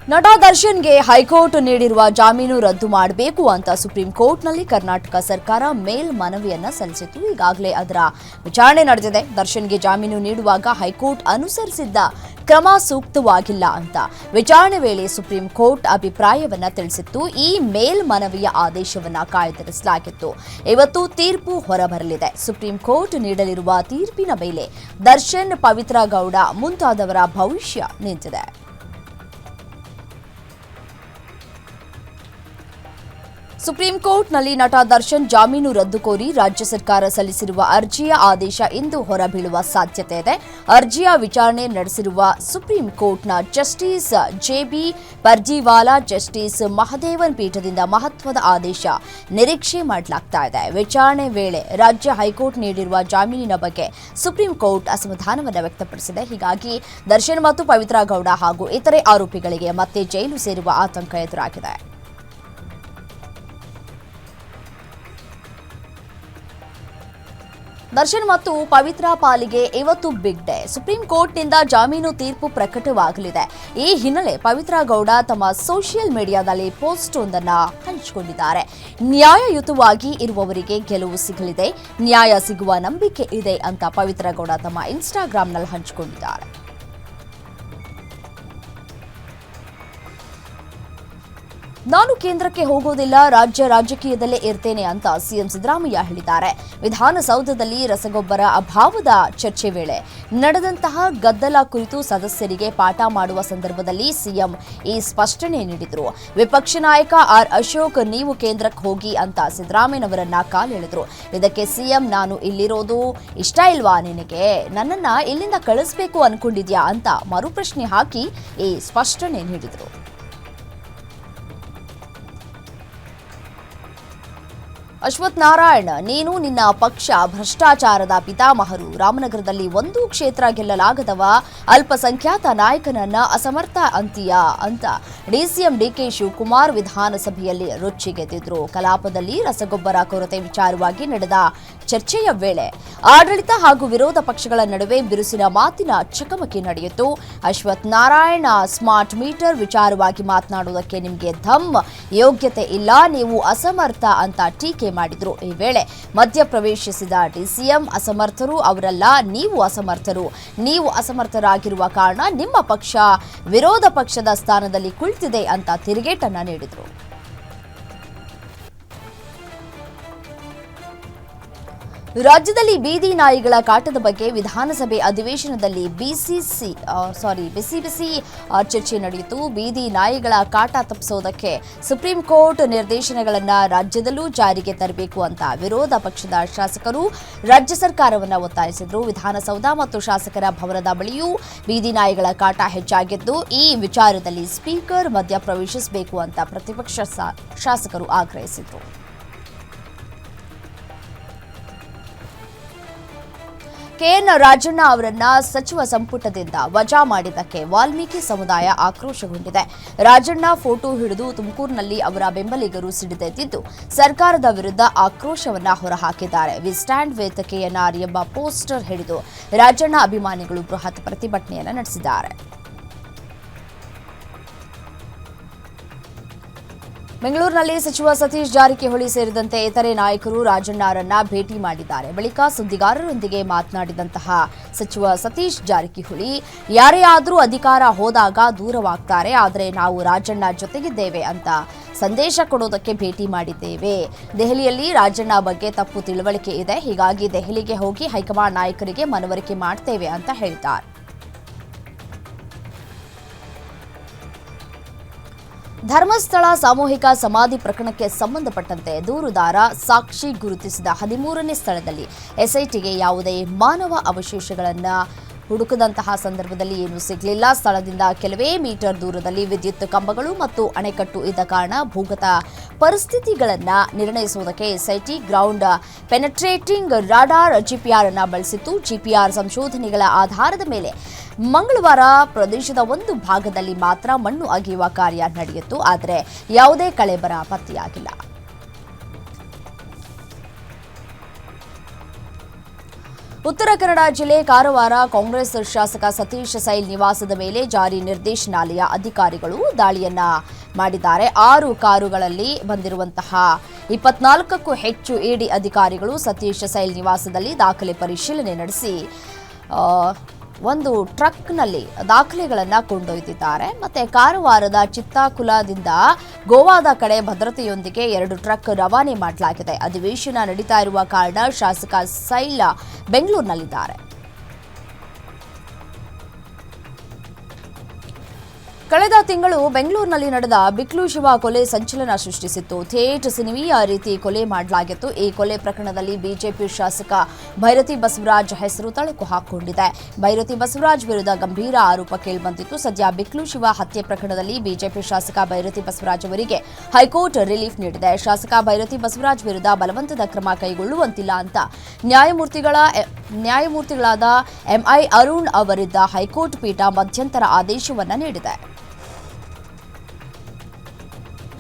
ನಟ ದರ್ಶನ್ಗೆ ಹೈಕೋರ್ಟ್ ನೀಡಿರುವ ಜಾಮೀನು ರದ್ದು ಮಾಡಬೇಕು ಅಂತ ಸುಪ್ರೀಂ ಕೋರ್ಟ್ನಲ್ಲಿ ಕರ್ನಾಟಕ ಸರ್ಕಾರ ಮೇಲ್ಮನವಿಯನ್ನ ಸಲ್ಲಿಸಿತು. ಈಗಾಗಲೇ ಅದರ ವಿಚಾರಣೆ ನಡೆದಿದೆ. ದರ್ಶನ್ಗೆ ಜಾಮೀನು ನೀಡುವಾಗ ಹೈಕೋರ್ಟ್ ಅನುಸರಿಸಿದ್ದ ಕ್ರಮ ಸೂಕ್ತವಾಗಿಲ್ಲ ಅಂತ ವಿಚಾರಣೆ ವೇಳೆ ಸುಪ್ರೀಂ ಕೋರ್ಟ್ ಅಭಿಪ್ರಾಯವನ್ನ ತಿಳಿಸಿತ್ತು. ಈ ಮೇಲ್ಮನವಿಯ ಆದೇಶವನ್ನ ಕಾಯ್ದಿರಿಸಲಾಗಿತ್ತು. ಇವತ್ತು ತೀರ್ಪು ಹೊರಬರಲಿದೆ. ಸುಪ್ರೀಂ ಕೋರ್ಟ್ ನೀಡಲಿರುವ ತೀರ್ಪಿನ ಮೇಲೆ ದರ್ಶನ್, ಪವಿತ್ರ ಗೌಡ ಮುಂತಾದವರ ಭವಿಷ್ಯ ನಿಂತಿದೆ. ಸುಪ್ರೀಂ ಕೋರ್ಟ್ನಲ್ಲಿ ನಟ ದರ್ಶನ್ ಜಾಮೀನು ರದ್ದು ಕೋರಿ ರಾಜ್ಯ ಸರ್ಕಾರ ಸಲ್ಲಿಸಿರುವ ಅರ್ಜಿಯ ಆದೇಶ ಇಂದು ಹೊರಬೀಳುವ ಸಾಧ್ಯತೆ ಇದೆ. ಅರ್ಜಿಯ ವಿಚಾರಣೆ ನಡೆಸಿರುವ ಸುಪ್ರೀಂ ಕೋರ್ಟ್ನ ಜಸ್ಟಿಸ್ ಜೆಬಿ ಪರ್ಜಿವಾಲಾ, ಜಸ್ಟಿಸ್ ಮಹದೇವನ್ ಪೀಠದಿಂದ ಮಹತ್ವದ ಆದೇಶ ನಿರೀಕ್ಷೆ ಮಾಡಲಾಗ್ತಾ ಇದೆ. ವಿಚಾರಣೆ ವೇಳೆ ರಾಜ್ಯ ಹೈಕೋರ್ಟ್ ನೀಡಿರುವ ಜಾಮೀನಿನ ಬಗ್ಗೆ ಸುಪ್ರೀಂ ಕೋರ್ಟ್ ಅಸಮಾಧಾನವನ್ನು ವ್ಯಕ್ತಪಡಿಸಿದೆ. ಹೀಗಾಗಿ ದರ್ಶನ್ ಮತ್ತು ಪವಿತ್ರ ಗೌಡ ಹಾಗೂ ಇತರೆ ಆರೋಪಿಗಳಿಗೆ ಮತ್ತೆ ಜೈಲು ಸೇರುವ ಆತಂಕ ಎದುರಾಗಿದೆ. ದರ್ಶನ್ ಮತ್ತು ಪವಿತ್ರ ಪಾಲಿಗೆ ಇವತ್ತು ಬಿಗ್ ಡೇ. ಸುಪ್ರೀಂ ಕೋರ್ಟ್ನಿಂದ ಜಾಮೀನು ತೀರ್ಪು ಪ್ರಕಟವಾಗಲಿದೆ. ಈ ಹಿನ್ನೆಲೆ ಪವಿತ್ರ ಗೌಡ ತಮ್ಮ ಸೋಷಿಯಲ್ ಮೀಡಿಯಾದಲ್ಲಿ ಪೋಸ್ಟ್ ಒಂದನ್ನು ಹಂಚಿಕೊಂಡಿದ್ದಾರೆ. ನ್ಯಾಯಯುತವಾಗಿ ಇರುವವರಿಗೆ ಗೆಲುವು ಸಿಗಲಿದೆ, ನ್ಯಾಯ ಸಿಗುವ ನಂಬಿಕೆ ಇದೆ ಅಂತ ಪವಿತ್ರ ಗೌಡ ತಮ್ಮ ಇನ್ಸ್ಟಾಗ್ರಾಂನಲ್ಲಿ ಹಂಚಿಕೊಂಡಿದ್ದಾರೆ. ನಾನು ಕೇಂದ್ರಕ್ಕೆ ಹೋಗೋದಿಲ್ಲ, ರಾಜ್ಯ ರಾಜಕೀಯದಲ್ಲೇ ಇರ್ತೇನೆ ಅಂತ ಸಿಎಂ ಸಿದ್ದರಾಮಯ್ಯ ಹೇಳಿದ್ದಾರೆ. ವಿಧಾನಸೌಧದಲ್ಲಿ ರಸಗೊಬ್ಬರ ಅಭಾವದ ಚರ್ಚೆ ವೇಳೆ ನಡೆದಂತಹ ಗದ್ದಲ ಕುರಿತು ಸದಸ್ಯರಿಗೆ ಪಾಠ ಮಾಡುವ ಸಂದರ್ಭದಲ್ಲಿ ಸಿಎಂ ಈ ಸ್ಪಷ್ಟನೆ ನೀಡಿದರು. ವಿಪಕ್ಷ ನಾಯಕ ಆರ್ ಅಶೋಕ್ ನೀವು ಕೇಂದ್ರಕ್ಕೆ ಹೋಗಿ ಅಂತ ಸಿದ್ದರಾಮಯ್ಯನವರನ್ನ ಕಾಲೆಳೆದ್ರು. ಇದಕ್ಕೆ ಸಿಎಂ ನಾನು ಇಲ್ಲಿರೋದು ಇಷ್ಟ ಇಲ್ವಾ ನಿನಗೆ, ನನ್ನನ್ನ ಇಲ್ಲಿಂದ ಕಳಿಸ್ಬೇಕು ಅನ್ಕೊಂಡಿದ್ಯಾ ಅಂತ ಮರುಪ್ರಶ್ನೆ ಹಾಕಿ ಈ ಸ್ಪಷ್ಟನೆ ನೀಡಿದರು. ಅಶ್ವಥ್ ನಾರಾಯಣ್, ನೀನು ನಿನ್ನ ಪಕ್ಷ ಭ್ರಷ್ಟಾಚಾರದ ಪಿತಾಮಹರು, ರಾಮನಗರದಲ್ಲಿ ಒಂದು ಕ್ಷೇತ್ರ ಗೆಲ್ಲಲಾಗದವ ಅಲ್ಪಸಂಖ್ಯಾತ ನಾಯಕನನ್ನ ಅಸಮರ್ಥ ಅಂತೀಯ ಅಂತ ಡಿಸಿಎಂ ಡಿಕೆ ಶಿವಕುಮಾರ್ ವಿಧಾನಸಭೆಯಲ್ಲಿ ರೊಚ್ಚಿಗೆದ್ದಿದ್ರು. ಕಲಾಪದಲ್ಲಿ ರಸಗೊಬ್ಬರ ಕೊರತೆ ವಿಚಾರವಾಗಿ ನಡೆದ ಚರ್ಚೆಯ ವೇಳೆ ಆಡಳಿತ ಹಾಗೂ ವಿರೋಧ ಪಕ್ಷಗಳ ನಡುವೆ ಬಿರುಸಿನ ಮಾತಿನ ಚಕಮಕಿ ನಡೆಯಿತು. ಅಶ್ವಥ್ ನಾರಾಯಣ ಸ್ಮಾರ್ಟ್ ಮೀಟರ್ ವಿಚಾರವಾಗಿ ಮಾತನಾಡುವುದಕ್ಕೆ ನಿಮಗೆ ಧಮ್, ಯೋಗ್ಯತೆ ಇಲ್ಲ, ನೀವು ಅಸಮರ್ಥ ಅಂತ ಟೀಕೆ ಮಾಡಿದ್ರು. ಈ ವೇಳೆ ಮಧ್ಯಪ್ರವೇಶಿಸಿದ ಡಿಸಿಎಂ, ಅಸಮರ್ಥರು ಅವರಲ್ಲ, ನೀವು ಅಸಮರ್ಥರು, ನೀವು ಅಸಮರ್ಥರಾಗಿರುವ ಕಾರಣ ನಿಮ್ಮ ಪಕ್ಷ ವಿರೋಧ ಪಕ್ಷದ ಸ್ಥಾನದಲ್ಲಿ ಕುಳಿತಿದೆ ಅಂತ ತಿರುಗೇಟನ್ನ ನೀಡಿದ್ರು. ರಾಜ್ಯದಲ್ಲಿ ಬೀದಿ ನಾಯಿಗಳ ಕಾಟದ ಬಗ್ಗೆ ವಿಧಾನಸಭೆ ಅಧಿವೇಶನದಲ್ಲಿ ಬಿಸಿ ಚರ್ಚೆ ನಡೆಯಿತು. ಬೀದಿ ನಾಯಿಗಳ ಕಾಟ ತಪ್ಪಿಸೋದಕ್ಕೆ ಸುಪ್ರೀಂ ಕೋರ್ಟ್ ನಿರ್ದೇಶನಗಳನ್ನು ರಾಜ್ಯದಲ್ಲೂ ಜಾರಿಗೆ ತರಬೇಕು ಅಂತ ವಿರೋಧ ಪಕ್ಷದ ಶಾಸಕರು ರಾಜ್ಯ ಸರ್ಕಾರವನ್ನು ಒತ್ತಾಯಿಸಿದರು. ವಿಧಾನಸೌಧ ಮತ್ತು ಶಾಸಕರ ಭವನದ ಬಳಿಯೂ ಬೀದಿ ನಾಯಿಗಳ ಕಾಟ ಹೆಚ್ಚಾಗಿದ್ದು, ಈ ವಿಚಾರದಲ್ಲಿ ಸ್ಪೀಕರ್ ಮಧ್ಯಪ್ರವೇಶಿಸಬೇಕು ಅಂತ ಪ್ರತಿಪಕ್ಷ ಶಾಸಕರು ಆಗ್ರಹಿಸಿದರು. ಕೆಎನ್ ರಾಜಣ್ಣ ಅವರನ್ನ ಸಚಿವ ಸಂಪುಟದಿಂದ ವಜಾ ಮಾಡಿದ್ದಕ್ಕೆ ವಾಲ್ಮೀಕಿ ಸಮುದಾಯ ಆಕ್ರೋಶಗೊಂಡಿದೆ. ರಾಜಣ್ಣ ಫೋಟೋ ಹಿಡಿದು ತುಮಕೂರಿನಲ್ಲಿ ಅವರ ಬೆಂಬಲಿಗರು ಸಿಡಿದೆದ್ದಿದ್ದು ಸರ್ಕಾರದ ವಿರುದ್ಧ ಆಕ್ರೋಶವನ್ನ ಹೊರಹಾಕಿದ್ದಾರೆ. ವಿ ಸ್ಟ್ಯಾಂಡ್ ವಿತ್ ಕೆಎನ್ಆರ್ ಎಂಬ ಪೋಸ್ಟರ್ ಹಿಡಿದು ರಾಜಣ್ಣ ಅಭಿಮಾನಿಗಳು ಬೃಹತ್ ಪ್ರತಿಭಟನೆಯನ್ನು ನಡೆಸಿದ್ದಾರೆ. ಬೆಂಗಳೂರಿನಲ್ಲಿ ಸಚಿವ ಸತೀಶ್ ಜಾರಕಿಹೊಳಿ ಸೇರಿದಂತೆ ಇತರೆ ನಾಯಕರು ರಾಜಣ್ಣ ಅವರನ್ನ ಭೇಟಿ ಮಾಡಿದ್ದಾರೆ. ಬಳಿಕ ಸುದ್ದಿಗಾರರೊಂದಿಗೆ ಮಾತನಾಡಿದಂತಹ ಸಚಿವ ಸತೀಶ್ ಜಾರಕಿಹೊಳಿ, ಯಾರೇ ಆದರೂ ಅಧಿಕಾರ ಹೋದಾಗ ದೂರವಾಗ್ತಾರೆ, ಆದರೆ ನಾವು ರಾಜಣ್ಣ ಜೊತೆಗಿದ್ದೇವೆ ಅಂತ ಸಂದೇಶ ಕೊಡೋದಕ್ಕೆ ಭೇಟಿ ಮಾಡಿದ್ದೇವೆ. ದೆಹಲಿಯಲ್ಲಿ ರಾಜಣ್ಣ ಬಗ್ಗೆ ತಪ್ಪು ತಿಳುವಳಿಕೆ ಇದೆ, ಹೀಗಾಗಿ ದೆಹಲಿಗೆ ಹೋಗಿ ಹೈಕಮಾಂಡ್ ನಾಯಕರಿಗೆ ಮನವರಿಕೆ ಮಾಡ್ತೇವೆ ಅಂತ ಹೇಳಿದ್ದಾರೆ. ಧರ್ಮಸ್ಥಳ ಸಾಮೂಹಿಕ ಸಮಾಧಿ ಪ್ರಕರಣಕ್ಕೆ ಸಂಬಂಧಪಟ್ಟಂತೆ ದೂರುದಾರ ಸಾಕ್ಷಿ ಗುರುತಿಸಿದ 13ನೇ ಸ್ಥಳದಲ್ಲಿ ಎಸ್ಐಟಿಗೆ ಯಾವುದೇ ಮಾನವ ಅವಶೇಷಗಳನ್ನು ಹುಡುಕದಂತಹ ಸಂದರ್ಭದಲ್ಲಿ ಏನೂ ಸಿಗಲಿಲ್ಲ. ಸ್ಥಳದಿಂದ ಕೆಲವೇ ಮೀಟರ್ ದೂರದಲ್ಲಿ ವಿದ್ಯುತ್ ಕಂಬಗಳು ಮತ್ತು ಅಣೆಕಟ್ಟು ಇದ್ದ ಕಾರಣ ಭೂಗತ ಪರಿಸ್ಥಿತಿಗಳನ್ನು ನಿರ್ಣಯಿಸುವುದಕ್ಕೆ SIT ground penetrating radar GPR ಅನ್ನು ಬಳಸಿತ್ತು. ಜಿಪಿಆರ್ ಸಂಶೋಧನೆಗಳ ಆಧಾರದ ಮೇಲೆ ಮಂಗಳವಾರ ಪ್ರದೇಶದ ಒಂದು ಭಾಗದಲ್ಲಿ ಮಾತ್ರ ಮಣ್ಣು ಅಗೆಯುವ ಕಾರ್ಯ ನಡೆಯಿತು, ಆದರೆ ಯಾವುದೇ ಕಳೆಬರ ಪತ್ತೆಯಾಗಿಲ್ಲ. ಉತ್ತರ ಕನ್ನಡ ಜಿಲ್ಲೆ ಕಾರವಾರ ಕಾಂಗ್ರೆಸ್ ಶಾಸಕ ಸತೀಶ್ ಸೈಲ್ ನಿವಾಸದ ಮೇಲೆ ಜಾರಿ ನಿರ್ದೇಶನಾಲಯ ಅಧಿಕಾರಿಗಳು ದಾಳಿಯನ್ನ ಮಾಡಿದ್ದಾರೆ. 6 ಕಾರುಗಳಲ್ಲಿ ಬಂದಿರುವಂತಹ 24ಕ್ಕೂ ಹೆಚ್ಚು ಇಡಿ ಅಧಿಕಾರಿಗಳು ಸತೀಶ್ ಸೈಲ್ ನಿವಾಸದಲ್ಲಿ ದಾಖಲೆ ಪರಿಶೀಲನೆ ನಡೆಸಿ ಒಂದು ಟ್ರಕ್ನಲ್ಲಿ ದಾಖಲೆಗಳನ್ನು ಕೊಂಡೊಯ್ದಿದ್ದಾರೆ. ಮತ್ತೆ ಕಾರವಾರದ ಚಿತ್ತಾಕುಲದಿಂದ ಗೋವಾದ ಕಡೆ ಭದ್ರತೆಯೊಂದಿಗೆ 2 ಟ್ರಕ್ ರವಾನೆ ಮಾಡಲಾಗಿದೆ. ಅಧಿವೇಶನ ನಡೀತಾ ಇರುವ ಕಾರಣ ಶಾಸಕ ಸೈಲ್ ಬೆಂಗಳೂರಿನಲ್ಲಿದ್ದಾರೆ. ಕಳೆದ ತಿಂಗಳು ಬೆಂಗಳೂರಿನಲ್ಲಿ ನಡೆದ ಬಿಕ್ಲು ಶಿವ ಕೊಲೆ ಸಂಚಲನ ಸೃಷ್ಟಿಸಿತ್ತು. ಥೇಟ್ ಸಿನಿಮೀಯ ರೀತಿ ಕೊಲೆ ಮಾಡಲಾಗಿತ್ತು. ಈ ಕೊಲೆ ಪ್ರಕರಣದಲ್ಲಿ ಬಿಜೆಪಿ ಶಾಸಕ ಭೈರತಿ ಬಸವರಾಜ್ ಹೆಸರು ತಳಕು ಹಾಕಿಕೊಂಡಿದೆ. ಭೈರತಿ ಬಸವರಾಜ್ ವಿರುದ್ಧ ಗಂಭೀರ ಆರೋಪ ಕೇಳಿಬಂದಿತ್ತು. ಸದ್ಯ ಬಿಕ್ಲು ಶಿವ ಹತ್ಯೆ ಪ್ರಕರಣದಲ್ಲಿ ಬಿಜೆಪಿ ಶಾಸಕ ಭೈರತಿ ಬಸವರಾಜ್ ಅವರಿಗೆ ಹೈಕೋರ್ಟ್ ರಿಲೀಫ್ ನೀಡಿದೆ. ಶಾಸಕ ಭೈರತಿ ಬಸವರಾಜ್ ವಿರುದ್ಧ ಬಲವಂತದ ಕ್ರಮ ಕೈಗೊಳ್ಳುವಂತಿಲ್ಲ ಅಂತ ನ್ಯಾಯಮೂರ್ತಿಗಳಾದ ಎಂಐ ಅರುಣ್ ಅವರಿದ್ದ ಹೈಕೋರ್ಟ್ ಪೀಠ ಮಧ್ಯಂತರ ಆದೇಶವನ್ನ ನೀಡಿದೆ.